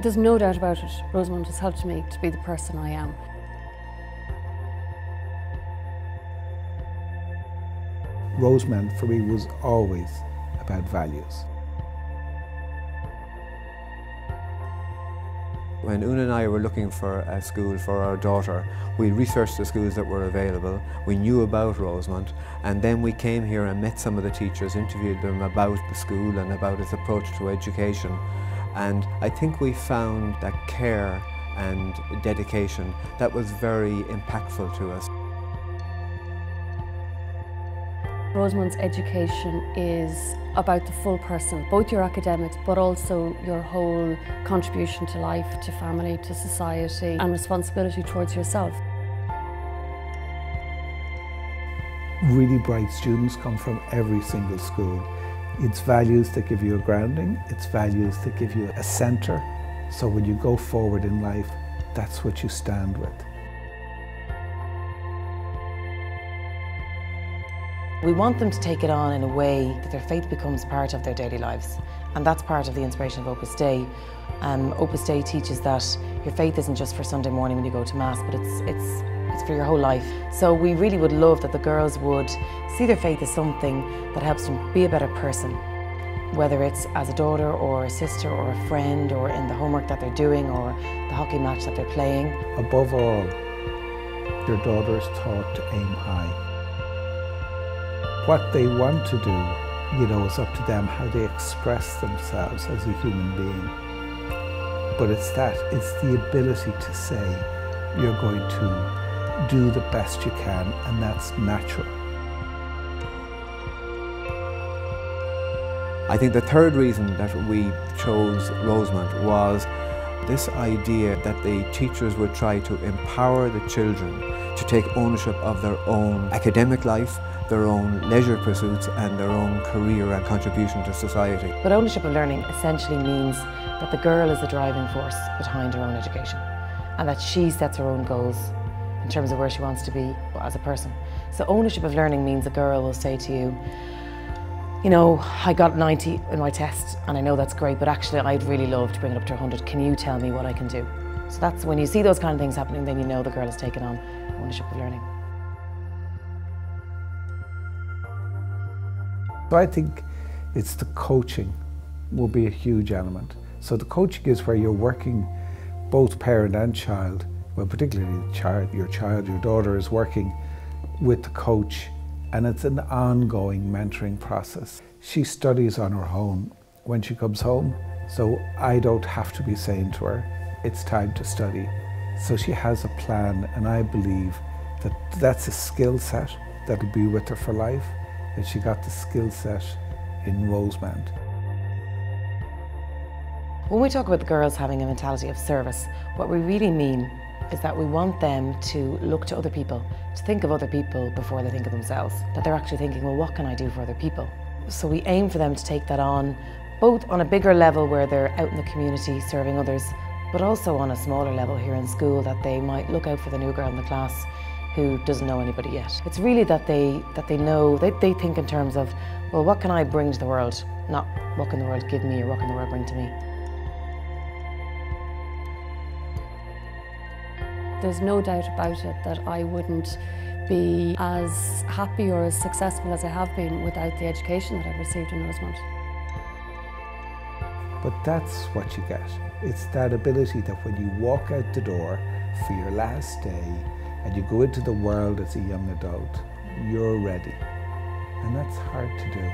There's no doubt about it. Rosemont has helped me to be the person I am. Rosemont for me was always about values. When Una and I were looking for a school for our daughter, we researched the schools that were available, we knew about Rosemont, and then we came here and met some of the teachers, interviewed them about the school and about its approach to education. And I think we found that care and dedication that was very impactful to us. Rosemont's education is about the full person, both your academics but also your whole contribution to life, to family, to society and responsibility towards yourself. Really bright students come from every single school. It's values that give you a grounding, it's values that give you a centre, so when you go forward in life, that's what you stand with. We want them to take it on in a way that their faith becomes part of their daily lives. And that's part of the inspiration of Opus Dei. Opus Dei teaches that your faith isn't just for Sunday morning when you go to Mass, but it's for your whole life. So we really would love that the girls would see their faith as something that helps them be a better person. Whether it's as a daughter or a sister or a friend or in the homework that they're doing or the hockey match that they're playing. Above all, your daughter is taught to aim high. What they want to do, is up to them, how they express themselves as a human being. But it's the ability to say, you're going to do the best you can, and that's natural. I think the third reason that we chose Rosemont was this idea that the teachers would try to empower the children to take ownership of their own academic life, their own leisure pursuits and their own career and contribution to society. But ownership of learning essentially means that the girl is the driving force behind her own education and that she sets her own goals in terms of where she wants to be as a person. So ownership of learning means a girl will say to you, I got 90 in my test and I know that's great, but actually I'd really love to bring it up to 100. Can you tell me what I can do? So that's when you see those kind of things happening, then you know the girl has taken on ownership of learning. So I think it's the coaching will be a huge element. So the coaching is where you're working, both parent and child, well particularly your daughter is working with the coach, and it's an ongoing mentoring process. She studies on her own when she comes home, so I don't have to be saying to her, it's time to study. So she has a plan, and I believe that that's a skill set that'll be with her for life, that she got the skill set in Rosemont. When we talk about the girls having a mentality of service, what we really mean is that we want them to look to other people, to think of other people before they think of themselves. That they're actually thinking, well, what can I do for other people? So we aim for them to take that on, both on a bigger level where they're out in the community serving others, but also on a smaller level here in school, that they might look out for the new girl in the class who doesn't know anybody yet. It's really that they know, they think in terms of, well, what can I bring to the world? Not what can the world give me or what can the world bring to me. There's no doubt about it that I wouldn't be as happy or as successful as I have been without the education that I've received in Rosemont. But that's what you get. It's that ability that when you walk out the door for your last day and you go into the world as a young adult, you're ready. And that's hard to do.